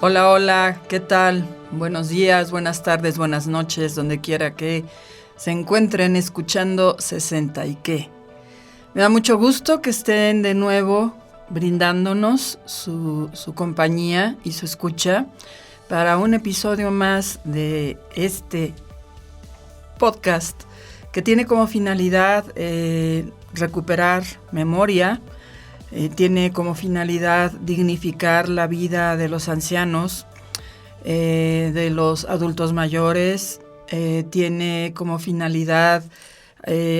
Hola, hola, ¿qué tal? Buenos días, buenas tardes, buenas noches, donde quiera que se encuentren escuchando 60 y qué. Me da mucho gusto que estén de nuevo brindándonos su compañía y su escucha para un episodio más de este podcast que tiene como finalidad recuperar memoria. Tiene como finalidad dignificar la vida de los ancianos, de los adultos mayores. Tiene como finalidad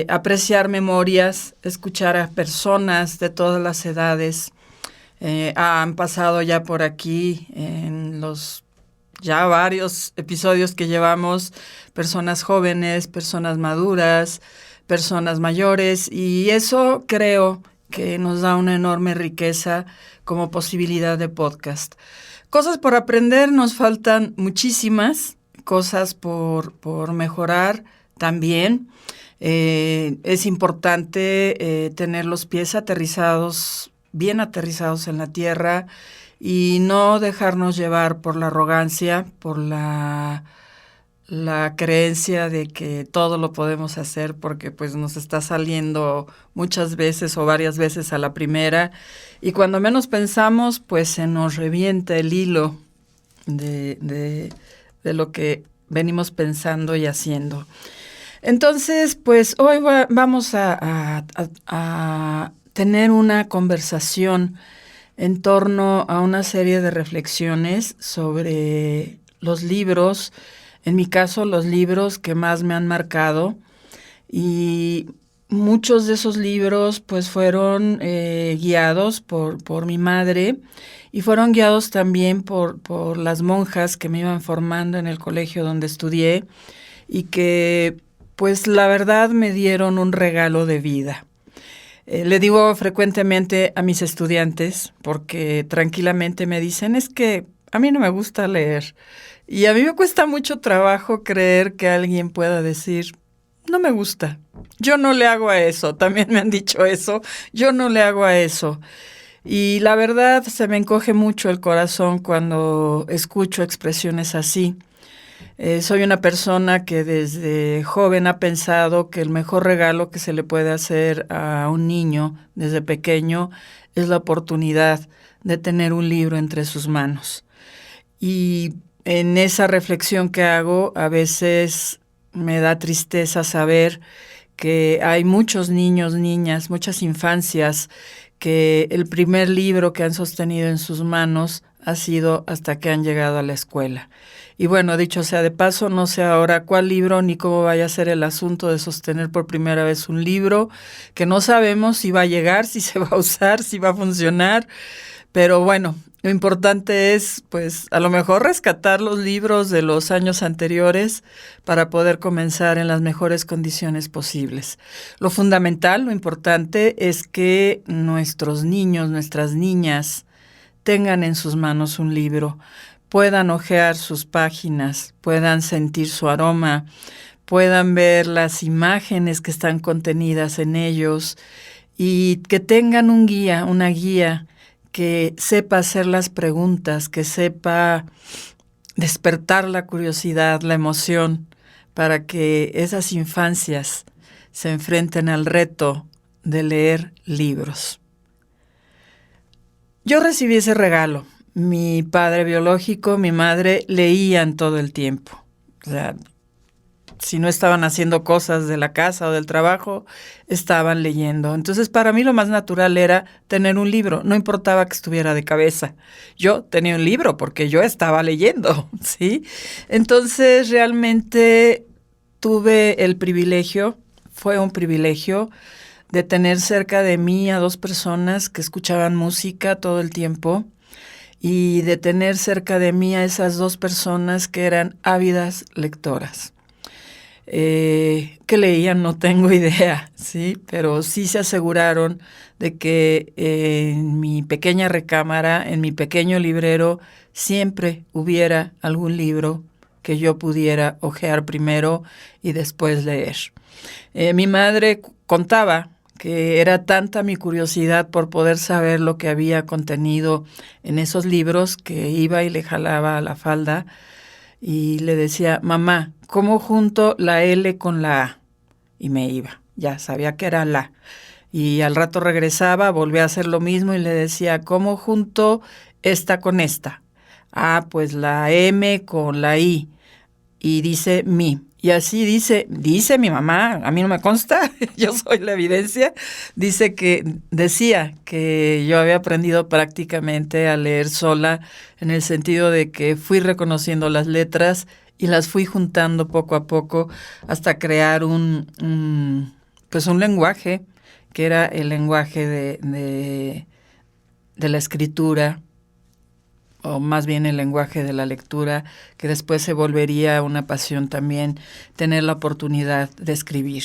apreciar memorias, escuchar a personas de todas las edades. Han pasado ya por aquí en los ya varios episodios que llevamos, personas jóvenes, personas maduras, personas mayores, y eso creo que nos da una enorme riqueza como posibilidad de podcast. Cosas por aprender nos faltan muchísimas, cosas por mejorar también. Es importante tener los pies aterrizados, bien aterrizados en la tierra y no dejarnos llevar por la arrogancia, por la creencia de que todo lo podemos hacer porque pues nos está saliendo muchas veces o varias veces a la primera y cuando menos pensamos pues se nos revienta el hilo de lo que venimos pensando y haciendo. Entonces pues hoy vamos a tener una conversación en torno a una serie de reflexiones sobre los libros. En mi caso, los libros que más me han marcado, y muchos de esos libros pues fueron guiados por mi madre y fueron guiados también por las monjas que me iban formando en el colegio donde estudié y que pues la verdad me dieron un regalo de vida. Le digo frecuentemente a mis estudiantes porque tranquilamente me dicen, es que a mí no me gusta leer. Y a mí me cuesta mucho trabajo creer que alguien pueda decir, no me gusta, yo no le hago a eso. También me han dicho eso, yo no le hago a eso. Y la verdad se me encoge mucho el corazón cuando escucho expresiones así. Soy una persona que desde joven ha pensado que el mejor regalo que se le puede hacer a un niño desde pequeño es la oportunidad de tener un libro entre sus manos. Y en esa reflexión que hago, a veces me da tristeza saber que hay muchos niños, niñas, muchas infancias que el primer libro que han sostenido en sus manos ha sido hasta que han llegado a la escuela. Y bueno, dicho sea de paso, no sé ahora cuál libro ni cómo vaya a ser el asunto de sostener por primera vez un libro que no sabemos si va a llegar, si se va a usar, si va a funcionar. Pero bueno, lo importante es, pues, a lo mejor rescatar los libros de los años anteriores para poder comenzar en las mejores condiciones posibles. Lo fundamental, lo importante es que nuestros niños, nuestras niñas, tengan en sus manos un libro, puedan hojear sus páginas, puedan sentir su aroma, puedan ver las imágenes que están contenidas en ellos y que tengan un guía, una guía que sepa hacer las preguntas, que sepa despertar la curiosidad, la emoción, para que esas infancias se enfrenten al reto de leer libros. Yo recibí ese regalo. Mi padre biológico, mi madre leían todo el tiempo. O sea, si no estaban haciendo cosas de la casa o del trabajo, estaban leyendo. Entonces, para mí lo más natural era tener un libro, no importaba que estuviera de cabeza. Yo tenía un libro porque yo estaba leyendo, ¿sí? Entonces, realmente tuve el privilegio, fue un privilegio, de tener cerca de mí a dos personas que escuchaban música todo el tiempo y de tener cerca de mí a esas dos personas que eran ávidas lectoras. ¿Qué leían? No tengo idea, ¿sí? Pero sí se aseguraron de que en mi pequeña recámara, en mi pequeño librero, siempre hubiera algún libro que yo pudiera hojear primero y después leer. Mi madre contaba que era tanta mi curiosidad por poder saber lo que había contenido en esos libros que iba y le jalaba la falda y le decía, mamá, ¿cómo junto la L con la A? Y me iba, ya sabía que era la. Y al rato regresaba, volvía a hacer lo mismo y le decía, ¿cómo junto esta con esta? Ah, pues la M con la I. Y dice mi. Y así dice mi mamá, a mí no me consta, yo soy la evidencia, decía que yo había aprendido prácticamente a leer sola, en el sentido de que fui reconociendo las letras y las fui juntando poco a poco hasta crear pues un lenguaje, que era el lenguaje de la escritura, o más bien el lenguaje de la lectura, que después se volvería una pasión también, tener la oportunidad de escribir.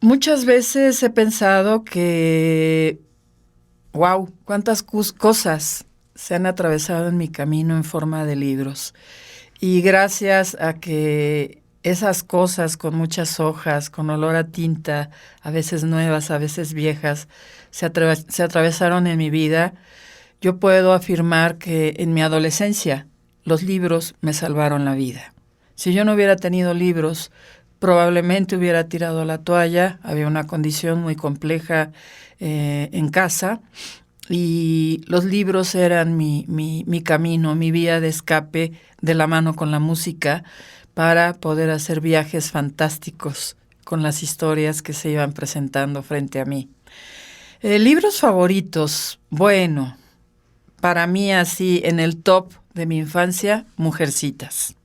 Muchas veces he pensado que, wow, cuántas cosas se han atravesado en mi camino en forma de libros. Y gracias a que esas cosas con muchas hojas, con olor a tinta, a veces nuevas, a veces viejas, se atravesaron en mi vida, yo puedo afirmar que en mi adolescencia los libros me salvaron la vida. Si yo no hubiera tenido libros, probablemente hubiera tirado la toalla. Había una condición muy compleja en casa y los libros eran mi camino, mi vía de escape de la mano con la música para poder hacer viajes fantásticos con las historias que se iban presentando frente a mí. Libros favoritos, bueno, para mí así en el top de mi infancia, Mujercitas.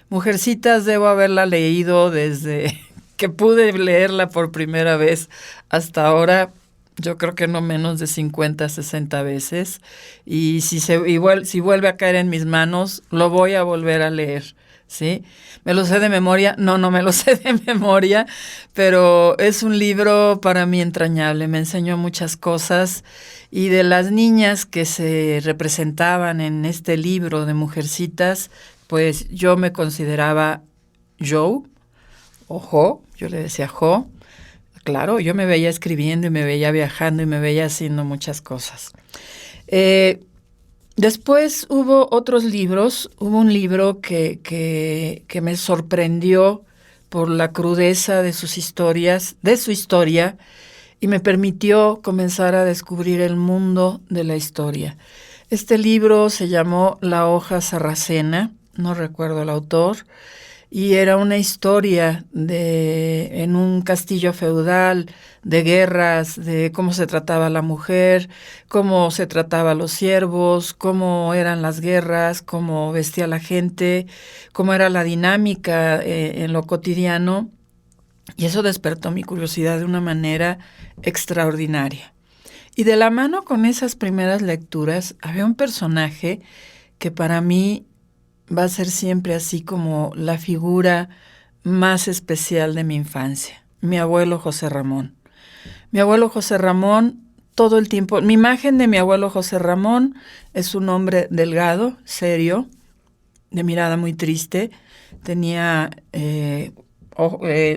Mujercitas debo haberla leído desde que pude leerla por primera vez hasta ahora, yo creo que no menos de 50, 60 veces. Y si vuelve a caer en mis manos, lo voy a volver a leer, ¿sí? ¿Me lo sé de memoria? No me lo sé de memoria, pero es un libro para mí entrañable, me enseñó muchas cosas. Y de las niñas que se representaban en este libro de Mujercitas, pues yo me consideraba Jo, o Jo, yo le decía Jo. Claro, yo me veía escribiendo y me veía viajando y me veía haciendo muchas cosas. Después hubo otros libros. Hubo un libro que me sorprendió por la crudeza de sus historias, de su historia, y me permitió comenzar a descubrir el mundo de la historia. Este libro se llamó La hoja sarracena, no recuerdo el autor, y era una historia en un castillo feudal, de guerras, de cómo se trataba a la mujer, cómo se trataba a los siervos, cómo eran las guerras, cómo vestía la gente, cómo era la dinámica en lo cotidiano. Y eso despertó mi curiosidad de una manera extraordinaria. Y de la mano con esas primeras lecturas, había un personaje que para mí va a ser siempre así como la figura más especial de mi infancia, mi abuelo José Ramón. Mi abuelo José Ramón, todo el tiempo, mi imagen de mi abuelo José Ramón es un hombre delgado, serio, de mirada muy triste, tenía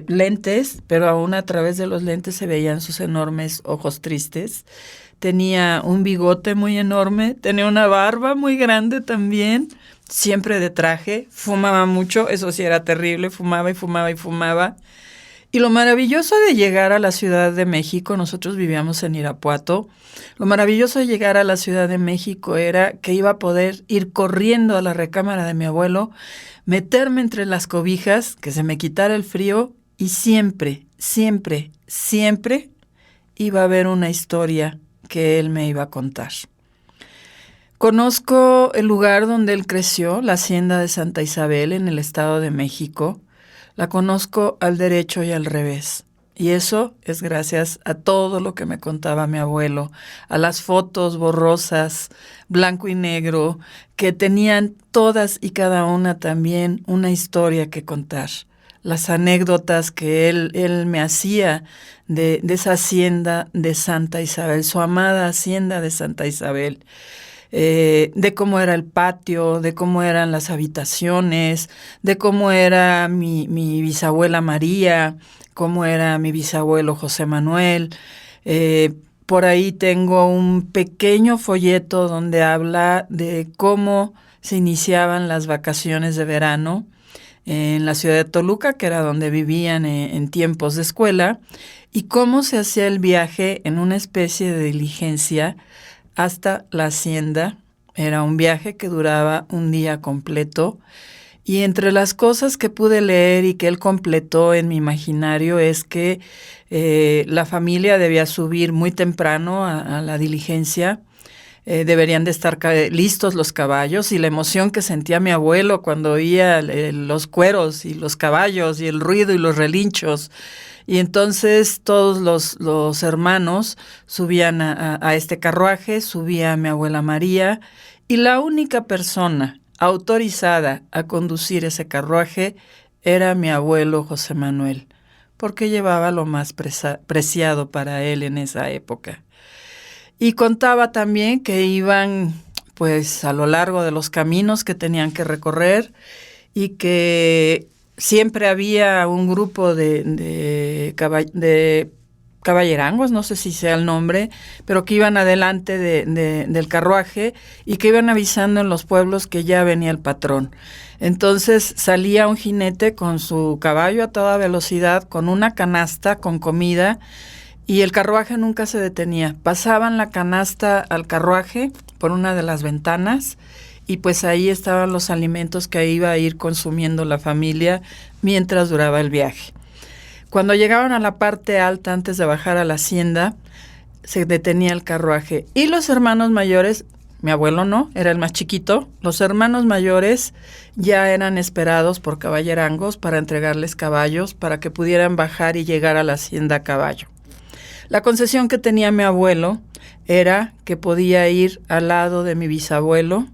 lentes, pero aún a través de los lentes se veían sus enormes ojos tristes. Tenía un bigote muy enorme, tenía una barba muy grande también, siempre de traje, fumaba mucho, eso sí era terrible, fumaba y fumaba y fumaba. Y lo maravilloso de llegar a la Ciudad de México, nosotros vivíamos en Irapuato, lo maravilloso de llegar a la Ciudad de México era que iba a poder ir corriendo a la recámara de mi abuelo, meterme entre las cobijas, que se me quitara el frío y siempre, siempre, siempre iba a haber una historia que él me iba a contar. Conozco el lugar donde él creció, la hacienda de Santa Isabel en el Estado de México. La conozco al derecho y al revés. Y eso es gracias a todo lo que me contaba mi abuelo, a las fotos borrosas, blanco y negro, que tenían todas y cada una también una historia que contar. Las anécdotas que él me hacía de esa hacienda de Santa Isabel, su amada hacienda de Santa Isabel. de cómo era el patio, de cómo eran las habitaciones, de cómo era mi bisabuela María, cómo era mi bisabuelo José Manuel. Por ahí tengo un pequeño folleto donde habla de cómo se iniciaban las vacaciones de verano en la ciudad de Toluca, que era donde vivían en tiempos de escuela, y cómo se hacía el viaje en una especie de diligencia hasta la hacienda. Era un viaje que duraba un día completo. Y entre las cosas que pude leer y que él completó en mi imaginario es que la familia debía subir muy temprano a la diligencia. Deberían de estar listos los caballos, y la emoción que sentía mi abuelo cuando oía los cueros y los caballos y el ruido y los relinchos. Y entonces todos los hermanos subían a este carruaje, subía mi abuela María, y la única persona autorizada a conducir ese carruaje era mi abuelo José Manuel, porque llevaba lo más preciado para él en esa época. Y contaba también que iban pues a lo largo de los caminos que tenían que recorrer, y que siempre había un grupo de caballerangos, no sé si sea el nombre, pero que iban adelante del carruaje y que iban avisando en los pueblos que ya venía el patrón. Entonces salía un jinete con su caballo a toda velocidad, con una canasta con comida, y el carruaje nunca se detenía. Pasaban la canasta al carruaje por una de las ventanas, y pues ahí estaban los alimentos que iba a ir consumiendo la familia mientras duraba el viaje. Cuando llegaban a la parte alta, antes de bajar a la hacienda, se detenía el carruaje. Y los hermanos mayores, mi abuelo no, era el más chiquito, los hermanos mayores ya eran esperados por caballerangos para entregarles caballos para que pudieran bajar y llegar a la hacienda a caballo. La concesión que tenía mi abuelo era que podía ir al lado de mi bisabuelo,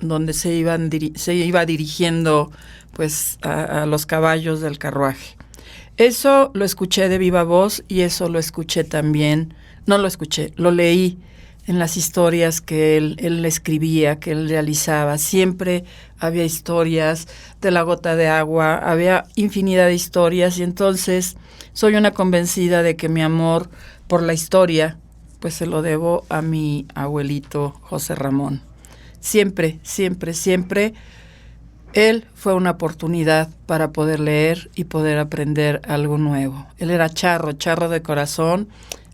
donde se iba dirigiendo pues a los caballos del carruaje. Eso lo escuché de viva voz, y eso lo escuché también, no lo escuché, lo leí en las historias que él escribía, que él realizaba. Siempre había historias de la gota de agua, había infinidad de historias, y entonces soy una convencida de que mi amor por la historia pues se lo debo a mi abuelito José Ramón. Siempre, siempre, siempre él fue una oportunidad para poder leer y poder aprender algo nuevo. Él era charro de corazón.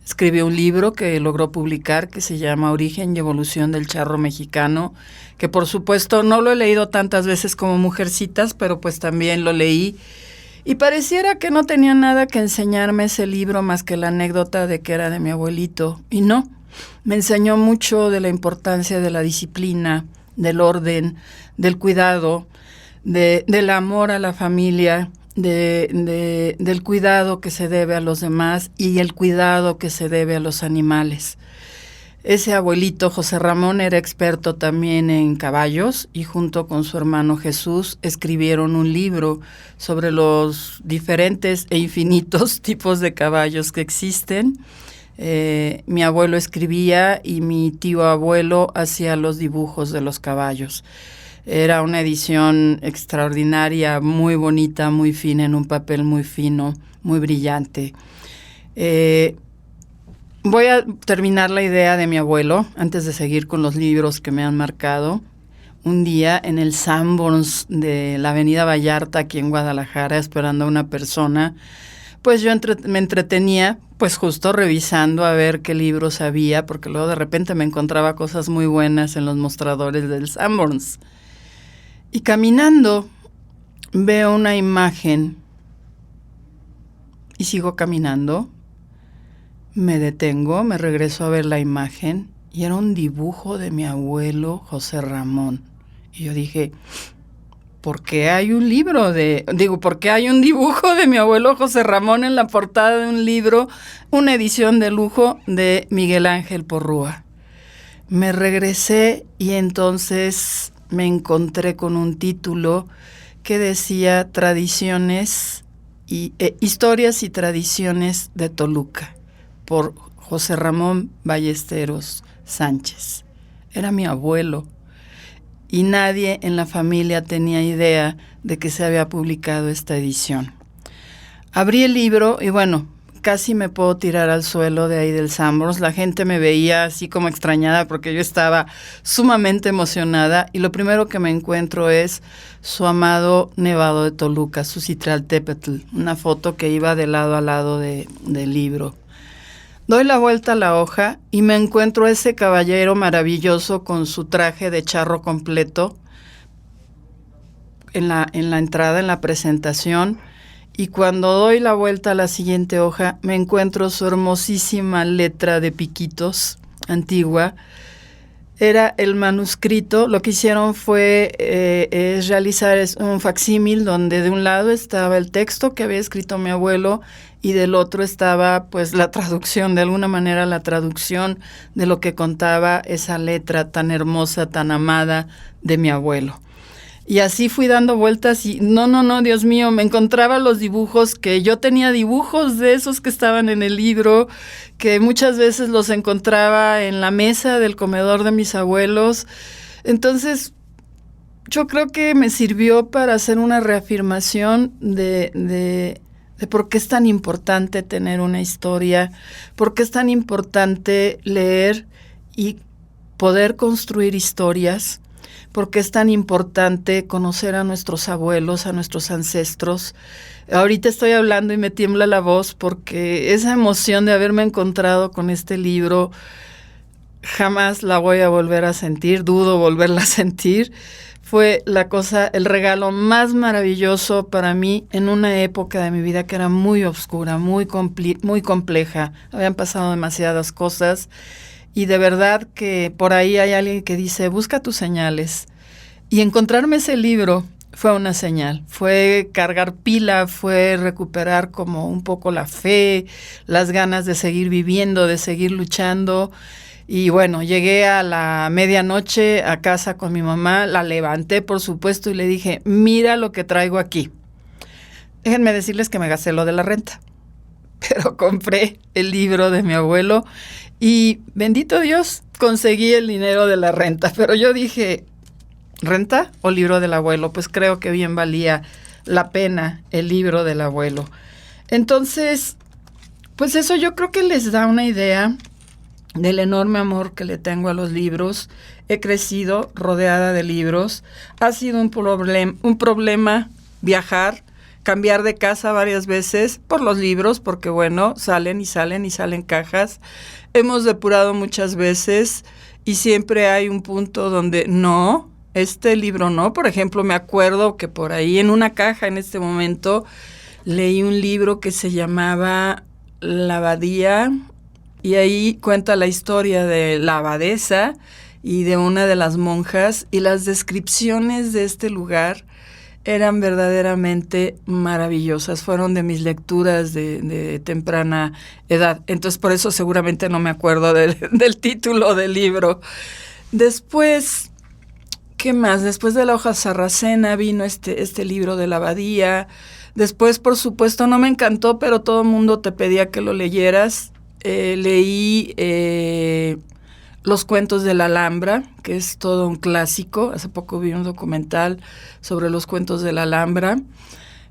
Escribió un libro que logró publicar que se llama Origen y Evolución del Charro Mexicano, que por supuesto no lo he leído tantas veces como Mujercitas, pero pues también lo leí. Y pareciera que no tenía nada que enseñarme ese libro más que la anécdota de que era de mi abuelito. Y no, me enseñó mucho de la importancia de la disciplina, del orden, del cuidado, del amor a la familia, del cuidado que se debe a los demás y el cuidado que se debe a los animales. Ese abuelito José Ramón era experto también en caballos, y junto con su hermano Jesús escribieron un libro sobre los diferentes e infinitos tipos de caballos que existen. Mi abuelo escribía y mi tío abuelo hacía los dibujos de los caballos. Era una edición extraordinaria, muy bonita, muy fina, en un papel muy fino, muy brillante. Voy a terminar la idea de mi abuelo antes de seguir con los libros que me han marcado. Un día en el Sanborns de la Avenida Vallarta, aquí en Guadalajara, esperando a una persona, pues yo me entretenía, pues justo revisando a ver qué libros había, porque luego de repente me encontraba cosas muy buenas en los mostradores del Sanborns. Y caminando veo una imagen y sigo caminando. Me detengo, me regreso a ver la imagen, y era un dibujo de mi abuelo José Ramón. Y yo dije, ¿por qué hay un por qué hay un dibujo de mi abuelo José Ramón en la portada de un libro, una edición de lujo de Miguel Ángel Porrúa? Me regresé y entonces me encontré con un título que decía Historias y Tradiciones de Toluca, por José Ramón Ballesteros Sánchez. era mi abuelo. Y nadie en la familia tenía idea de que se había publicado esta edición. Abrí el libro y bueno, casi me puedo tirar al suelo de ahí del Sanborns. La gente me veía así como extrañada porque yo estaba sumamente emocionada y lo primero que me encuentro es su amado Nevado de Toluca, su Citraltépetl, una foto que iba de lado a lado del libro. Doy la vuelta a la hoja y me encuentro a ese caballero maravilloso con su traje de charro completo en la entrada, en la presentación. Y cuando doy la vuelta a la siguiente hoja, me encuentro su hermosísima letra de piquitos antigua. Era el manuscrito. Lo que hicieron fue realizar un facsímil donde de un lado estaba el texto que había escrito mi abuelo y del otro estaba pues la traducción, de alguna manera la traducción de lo que contaba esa letra tan hermosa, tan amada de mi abuelo. Y así fui dando vueltas y no, Dios mío, me encontraba los dibujos, que yo tenía dibujos de esos que estaban en el libro, que muchas veces los encontraba en la mesa del comedor de mis abuelos. Entonces, yo creo que me sirvió para hacer una reafirmación de por qué es tan importante tener una historia, por qué es tan importante leer y poder construir historias, porque es tan importante conocer a nuestros abuelos, a nuestros ancestros. Ahorita estoy hablando y me tiembla la voz porque esa emoción de haberme encontrado con este libro jamás la voy a volver a sentir, dudo volverla a sentir. Fue el regalo más maravilloso para mí en una época de mi vida que era muy oscura, muy compleja. Habían pasado demasiadas cosas. Y de verdad que por ahí hay alguien que dice, busca tus señales. Y encontrarme ese libro fue una señal. Fue cargar pila, fue recuperar como un poco la fe, las ganas de seguir viviendo, de seguir luchando. Y bueno, llegué a la medianoche a casa con mi mamá, la levanté por supuesto y le dije, mira lo que traigo aquí. Déjenme decirles que me gasté lo de la renta, pero compré el libro de mi abuelo y bendito Dios, conseguí el dinero de la renta. Pero yo dije, ¿renta o libro del abuelo? Pues creo que bien valía la pena el libro del abuelo. Entonces, pues eso yo creo que les da una idea del enorme amor que le tengo a los libros. He crecido rodeada de libros. Ha sido un problema viajar, cambiar de casa varias veces por los libros, porque bueno, salen cajas. Hemos depurado muchas veces y siempre hay un punto donde no, este libro no. Por ejemplo, me acuerdo que por ahí en una caja en este momento leí un libro que se llamaba La Abadía y ahí cuenta la historia de la abadesa y de una de las monjas y las descripciones de este lugar eran verdaderamente maravillosas. Fueron de mis lecturas de temprana edad. Entonces, por eso seguramente no me acuerdo del título del libro. Después, ¿qué más? Después de La hoja sarracena vino este libro de la abadía. Después, por supuesto, no me encantó, pero todo el mundo te pedía que lo leyeras. Leí Los cuentos de la Alhambra, que es todo un clásico. Hace poco vi un documental sobre los cuentos de la Alhambra.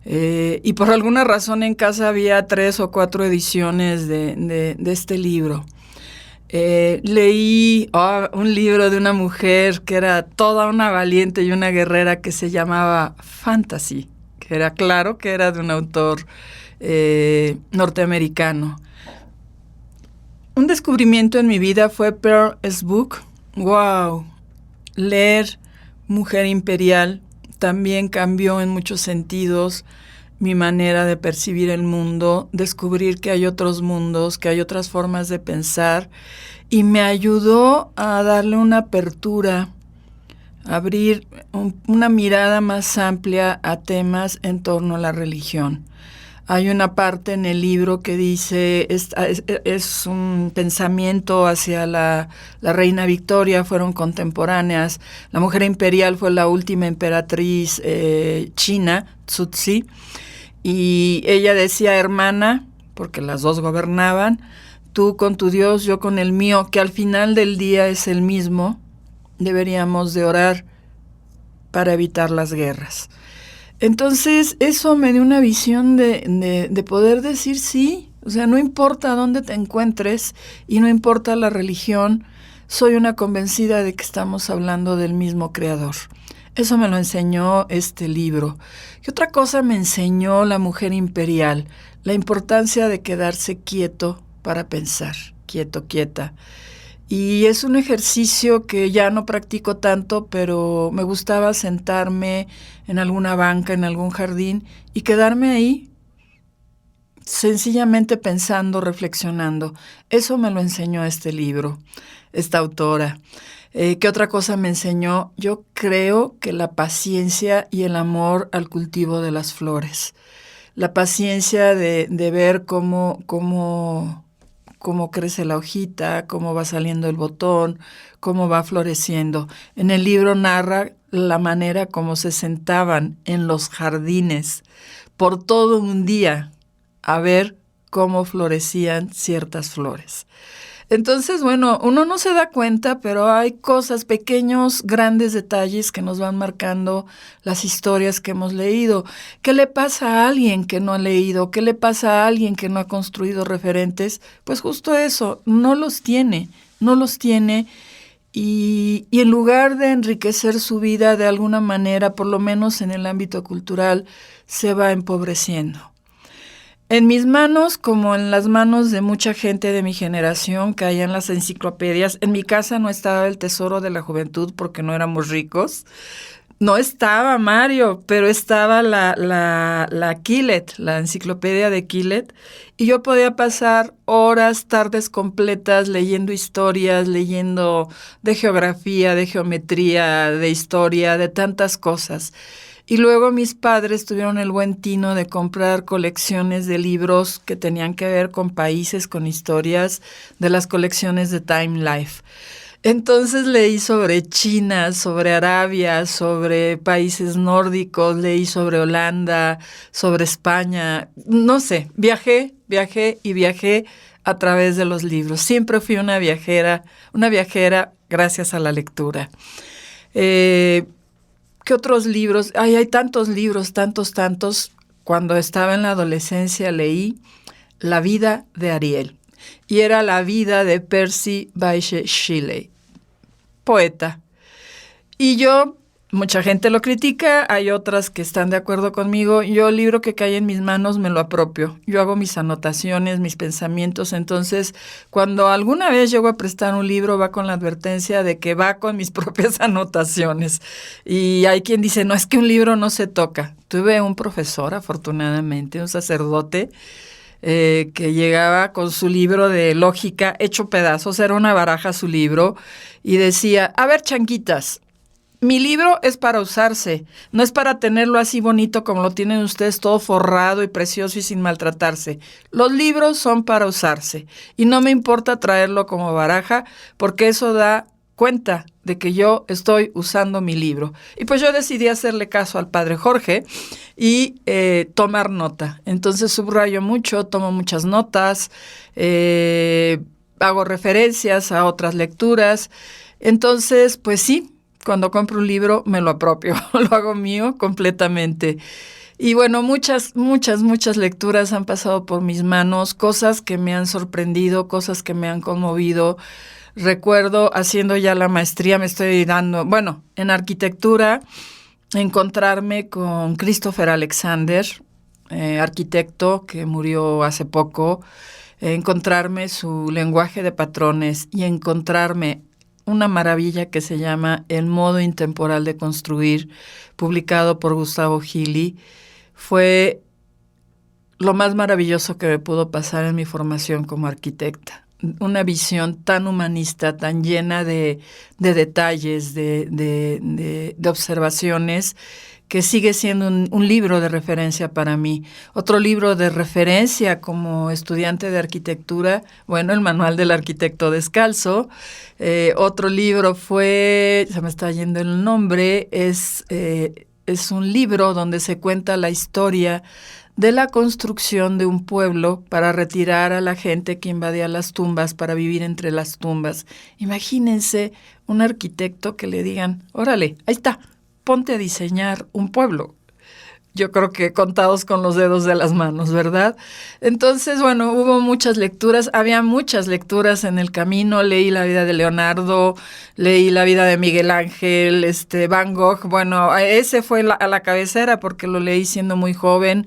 Y por alguna razón en casa había 3 o 4 ediciones de este libro. Leí un libro de una mujer que era toda una valiente y una guerrera que se llamaba Fantasy, que era claro que era de un autor norteamericano. Un descubrimiento en mi vida fue Pearl S. Book. ¡Wow! Leer Mujer Imperial también cambió en muchos sentidos mi manera de percibir el mundo, descubrir que hay otros mundos, que hay otras formas de pensar, y me ayudó a darle una apertura, abrir una mirada más amplia a temas en torno a la religión. Hay una parte en el libro que dice, es un pensamiento hacia la reina Victoria, fueron contemporáneas. La mujer imperial fue la última emperatriz china, Cixi, y ella decía, hermana, porque las dos gobernaban, tú con tu Dios, yo con el mío, que al final del día es el mismo, deberíamos de orar para evitar las guerras. Entonces, eso me dio una visión de poder decir sí, o sea, no importa dónde te encuentres y no importa la religión, soy una convencida de que estamos hablando del mismo Creador. Eso me lo enseñó este libro. ¿Qué otra cosa me enseñó La mujer imperial? La importancia de quedarse quieto para pensar, quieto, quieta. Y es un ejercicio que ya no practico tanto, pero me gustaba sentarme en alguna banca, en algún jardín y quedarme ahí sencillamente pensando, reflexionando. Eso me lo enseñó este libro, esta autora. ¿Qué otra cosa me enseñó? Yo creo que la paciencia y el amor al cultivo de las flores. La paciencia de ver cómo crece la hojita, cómo va saliendo el botón, cómo va floreciendo. En el libro narra la manera como se sentaban en los jardines por todo un día a ver cómo florecían ciertas flores. Entonces, bueno, uno no se da cuenta, pero hay cosas, pequeños, grandes detalles que nos van marcando las historias que hemos leído. ¿Qué le pasa a alguien que no ha leído? ¿Qué le pasa a alguien que no ha construido referentes? Pues justo eso, no los tiene. Y en lugar de enriquecer su vida de alguna manera, por lo menos en el ámbito cultural, se va empobreciendo. En mis manos, como en las manos de mucha gente de mi generación, caían las enciclopedias. En mi casa no estaba el Tesoro de la Juventud porque no éramos ricos. No estaba Mario, pero estaba la Quillet, la enciclopedia de Quillet. Y yo podía pasar horas, tardes completas leyendo historias, leyendo de geografía, de geometría, de historia, de tantas cosas. Y luego mis padres tuvieron el buen tino de comprar colecciones de libros que tenían que ver con países, con historias de las colecciones de Time Life. Entonces leí sobre China, sobre Arabia, sobre países nórdicos, leí sobre Holanda, sobre España. No sé, viajé a través de los libros. Siempre fui una viajera gracias a la lectura. ¿Qué otros libros? Hay tantos libros, tantos. Cuando estaba en la adolescencia leí La vida de Ariel. Y era la vida de Percy Bysshe Shelley, poeta. Y yo, mucha gente lo critica, hay otras que están de acuerdo conmigo. Yo el libro que cae en mis manos me lo apropio. Yo hago mis anotaciones, mis pensamientos. Entonces, cuando alguna vez llego a prestar un libro, va con la advertencia de que va con mis propias anotaciones. Y hay quien dice, no, es que un libro no se toca. Tuve un profesor, afortunadamente, un sacerdote, que llegaba con su libro de lógica hecho pedazos, era una baraja su libro, y decía, a ver, changuitas, mi libro es para usarse, no es para tenerlo así bonito como lo tienen ustedes, todo forrado y precioso y sin maltratarse. Los libros son para usarse y no me importa traerlo como baraja porque eso da cuenta de que yo estoy usando mi libro. Y pues yo decidí hacerle caso al padre Jorge y tomar nota. Entonces subrayo mucho, tomo muchas notas, hago referencias a otras lecturas. Entonces, pues sí, cuando compro un libro me lo apropio, lo hago mío completamente. Y bueno, muchas lecturas han pasado por mis manos, cosas que me han sorprendido, cosas que me han conmovido. Recuerdo haciendo ya la maestría, en arquitectura, encontrarme con Christopher Alexander, arquitecto que murió hace poco, encontrarme su lenguaje de patrones y encontrarme una maravilla que se llama El modo intemporal de construir, publicado por Gustavo Gili. Fue lo más maravilloso que me pudo pasar en mi formación como arquitecta. Una visión tan humanista, tan llena de detalles, de observaciones, que sigue siendo un libro de referencia para mí. Otro libro de referencia como estudiante de arquitectura, el Manual del Arquitecto Descalzo. Otro libro se me está yendo el nombre, es un libro donde se cuenta la historia de la construcción de un pueblo para retirar a la gente que invadía las tumbas para vivir entre las tumbas. Imagínense un arquitecto que le digan, órale, ahí está, ponte a diseñar un pueblo. Yo creo que contados con los dedos de las manos, ¿verdad? Entonces, bueno, hubo muchas lecturas, había muchas lecturas en el camino. Leí la vida de Leonardo, leí la vida de Miguel Ángel, Van Gogh. Bueno, ese fue a la cabecera porque lo leí siendo muy joven.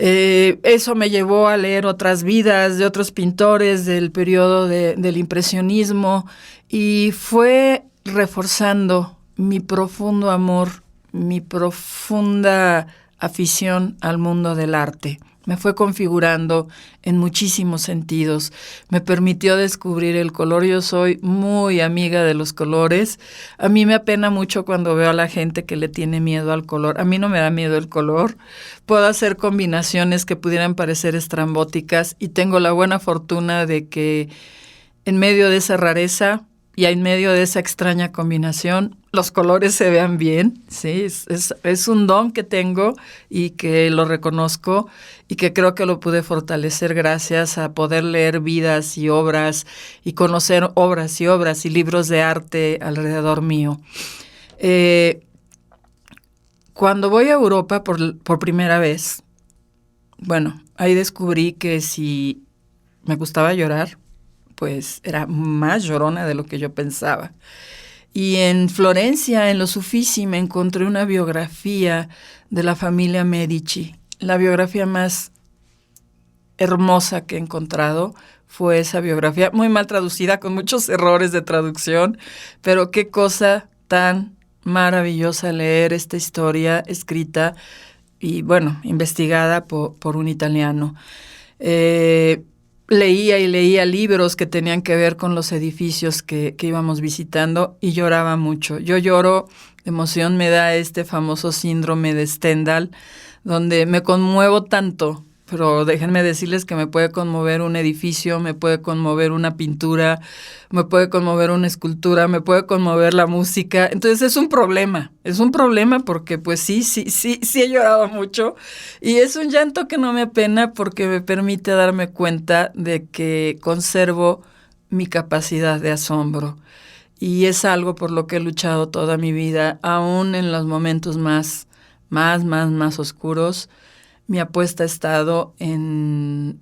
Eso me llevó a leer otras vidas de otros pintores del periodo del impresionismo y fue reforzando mi profundo amor, mi profunda afición al mundo del arte. Me fue configurando en muchísimos sentidos. Me permitió descubrir el color. Yo soy muy amiga de los colores. A mí me apena mucho cuando veo a la gente que le tiene miedo al color. A mí no me da miedo el color. Puedo hacer combinaciones que pudieran parecer estrambóticas y tengo la buena fortuna de que en medio de esa rareza y en medio de esa extraña combinación, los colores se vean bien, ¿sí? Es un don que tengo y que lo reconozco y que creo que lo pude fortalecer gracias a poder leer vidas y obras y conocer obras y libros de arte alrededor mío. Cuando voy a Europa por primera vez, bueno, ahí descubrí que si me gustaba llorar, pues era más llorona de lo que yo pensaba. Y en Florencia, en los Uffizi, me encontré una biografía de la familia Medici. La biografía más hermosa que he encontrado fue esa biografía, muy mal traducida, con muchos errores de traducción, pero qué cosa tan maravillosa leer esta historia escrita y, bueno, investigada por un italiano. Leía y leía libros que tenían que ver con los edificios que íbamos visitando y lloraba mucho. Yo lloro, emoción me da este famoso síndrome de Stendhal, donde me conmuevo tanto, pero déjenme decirles que me puede conmover un edificio, me puede conmover una pintura, me puede conmover una escultura, me puede conmover la música. Entonces es un problema porque pues sí he llorado mucho y es un llanto que no me apena porque me permite darme cuenta de que conservo mi capacidad de asombro y es algo por lo que he luchado toda mi vida, aún en los momentos más oscuros. Mi apuesta ha estado en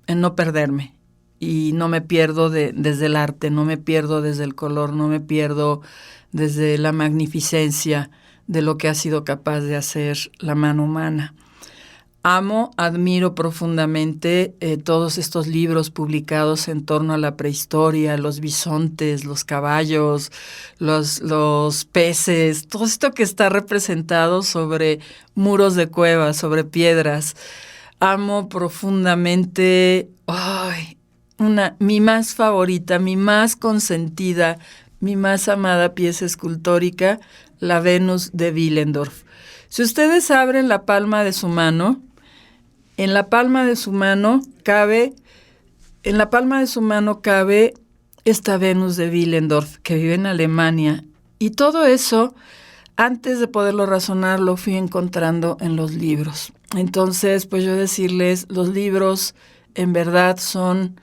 no perderme y no me pierdo desde el arte, no me pierdo desde el color, no me pierdo desde la magnificencia de lo que ha sido capaz de hacer la mano humana. Admiro profundamente todos estos libros publicados en torno a la prehistoria, los bisontes, los caballos, los peces, todo esto que está representado sobre muros de cuevas, sobre piedras. Amo profundamente, mi más favorita, mi más consentida, mi más amada pieza escultórica, la Venus de Willendorf. Si ustedes abren la palma de su mano, en la palma de su mano cabe esta Venus de Willendorf, que vive en Alemania. Y todo eso, antes de poderlo razonar, lo fui encontrando en los libros. Entonces, pues yo decirles, los libros en verdad son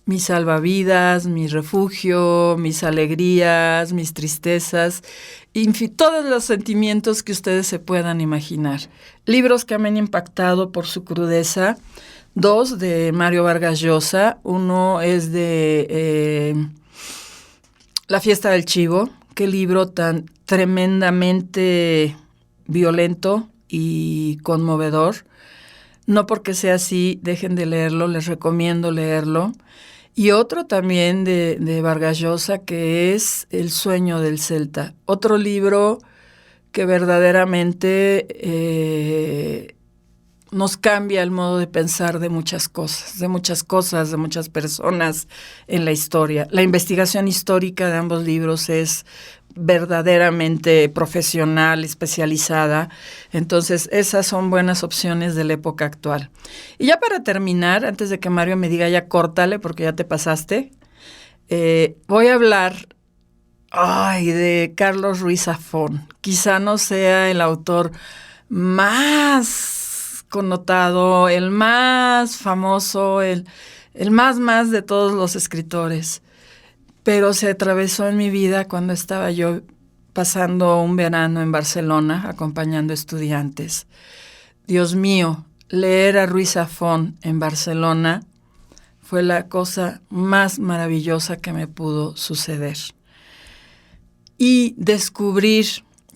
mi salvavidas, mi refugio, mis alegrías, mis tristezas, todos los sentimientos que ustedes se puedan imaginar. Libros que me han impactado por su crudeza. 2 de Mario Vargas Llosa. Uno es de La fiesta del chivo. Qué libro tan tremendamente violento y conmovedor. No porque sea así, dejen de leerlo, les recomiendo leerlo. Y otro también de Vargas Llosa, que es El sueño del Celta. Otro libro que verdaderamente nos cambia el modo de pensar de muchas cosas, de muchas personas en la historia. La investigación histórica de ambos libros es verdaderamente profesional, especializada. Entonces, esas son buenas opciones de la época actual. Y ya para terminar, antes de que Mario me diga ya córtale porque ya te pasaste, voy a hablar de Carlos Ruiz Zafón. Quizá no sea el autor más connotado, el más famoso, el más de todos los escritores. Pero se atravesó en mi vida cuando estaba yo pasando un verano en Barcelona, acompañando estudiantes. Dios mío, leer a Ruiz Zafón en Barcelona fue la cosa más maravillosa que me pudo suceder. Y descubrir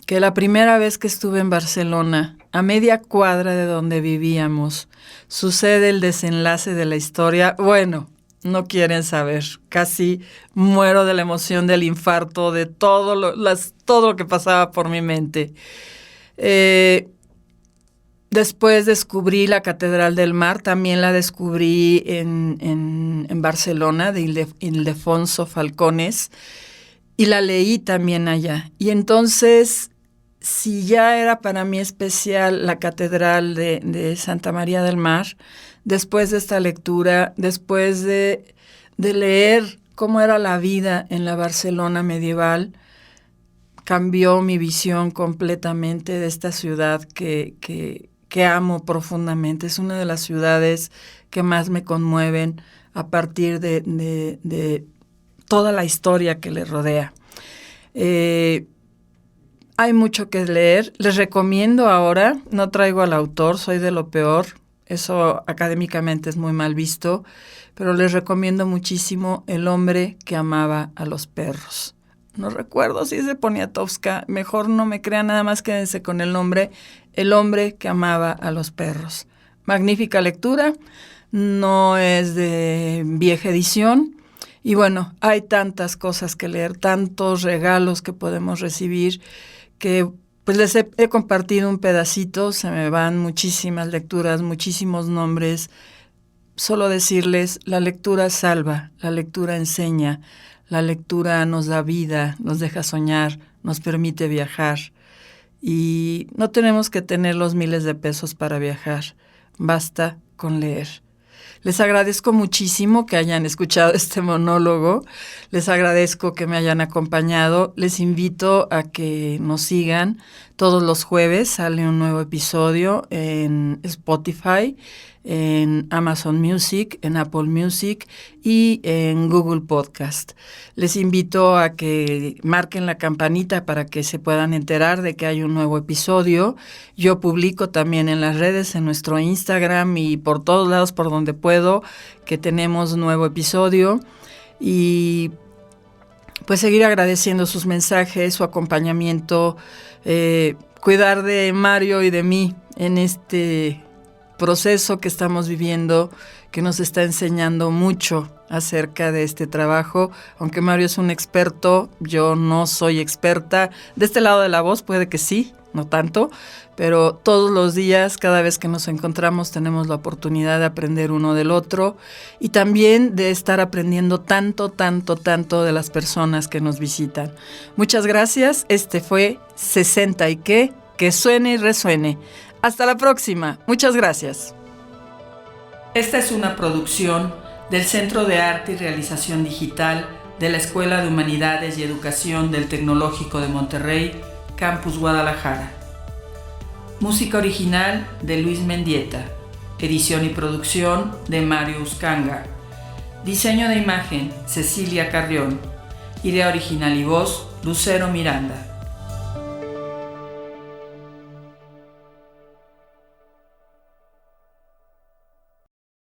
que la primera vez que estuve en Barcelona, a media cuadra de donde vivíamos, sucede el desenlace de la historia. Bueno, no quieren saber. Casi muero de la emoción, del infarto, de todo lo que pasaba por mi mente. Después descubrí la Catedral del Mar, también la descubrí en Barcelona, de Ildefonso Falcones, y la leí también allá. Y entonces, si ya era para mí especial la Catedral de Santa María del Mar, después de esta lectura, después de leer cómo era la vida en la Barcelona medieval, cambió mi visión completamente de esta ciudad que amo profundamente. Es una de las ciudades que más me conmueven a partir de toda la historia que le rodea. Hay mucho que leer. Les recomiendo ahora, no traigo al autor, soy de lo peor, eso académicamente es muy mal visto, pero les recomiendo muchísimo El hombre que amaba a los perros. No recuerdo si es de Poniatowska, mejor no me crean, nada más quédense con el nombre, El hombre que amaba a los perros. Magnífica lectura, no es de vieja edición, y bueno, hay tantas cosas que leer, tantos regalos que podemos recibir, que pues les he compartido un pedacito, se me van muchísimas lecturas, muchísimos nombres. Solo decirles, la lectura salva, la lectura enseña, la lectura nos da vida, nos deja soñar, nos permite viajar. Y no tenemos que tener los miles de pesos para viajar, basta con leer. Les agradezco muchísimo que hayan escuchado este monólogo, les agradezco que me hayan acompañado, les invito a que nos sigan. Todos los jueves sale un nuevo episodio en Spotify, en Amazon Music, en Apple Music y en Google Podcast. Les invito a que marquen la campanita para que se puedan enterar de que hay un nuevo episodio. Yo publico también en las redes, en nuestro Instagram y por todos lados por donde puedo, que tenemos nuevo episodio. Y pues seguir agradeciendo sus mensajes, su acompañamiento, cuidar de Mario y de mí en este proceso que estamos viviendo, que nos está enseñando mucho acerca de este trabajo. Aunque Mario es un experto, yo no soy experta. De este lado de la voz puede que sí, no tanto, pero todos los días, cada vez que nos encontramos, tenemos la oportunidad de aprender uno del otro y también de estar aprendiendo tanto de las personas que nos visitan. Muchas gracias. Este fue 60 y qué, que suene y resuene. Hasta la próxima. Muchas gracias. Esta es una producción del Centro de Arte y Realización Digital de la Escuela de Humanidades y Educación del Tecnológico de Monterrey, Campus Guadalajara. Música original de Luis Mendieta. Edición y producción de Mario Uscanga. Diseño de imagen, Cecilia Carrión. Idea original y voz, Lucero Miranda.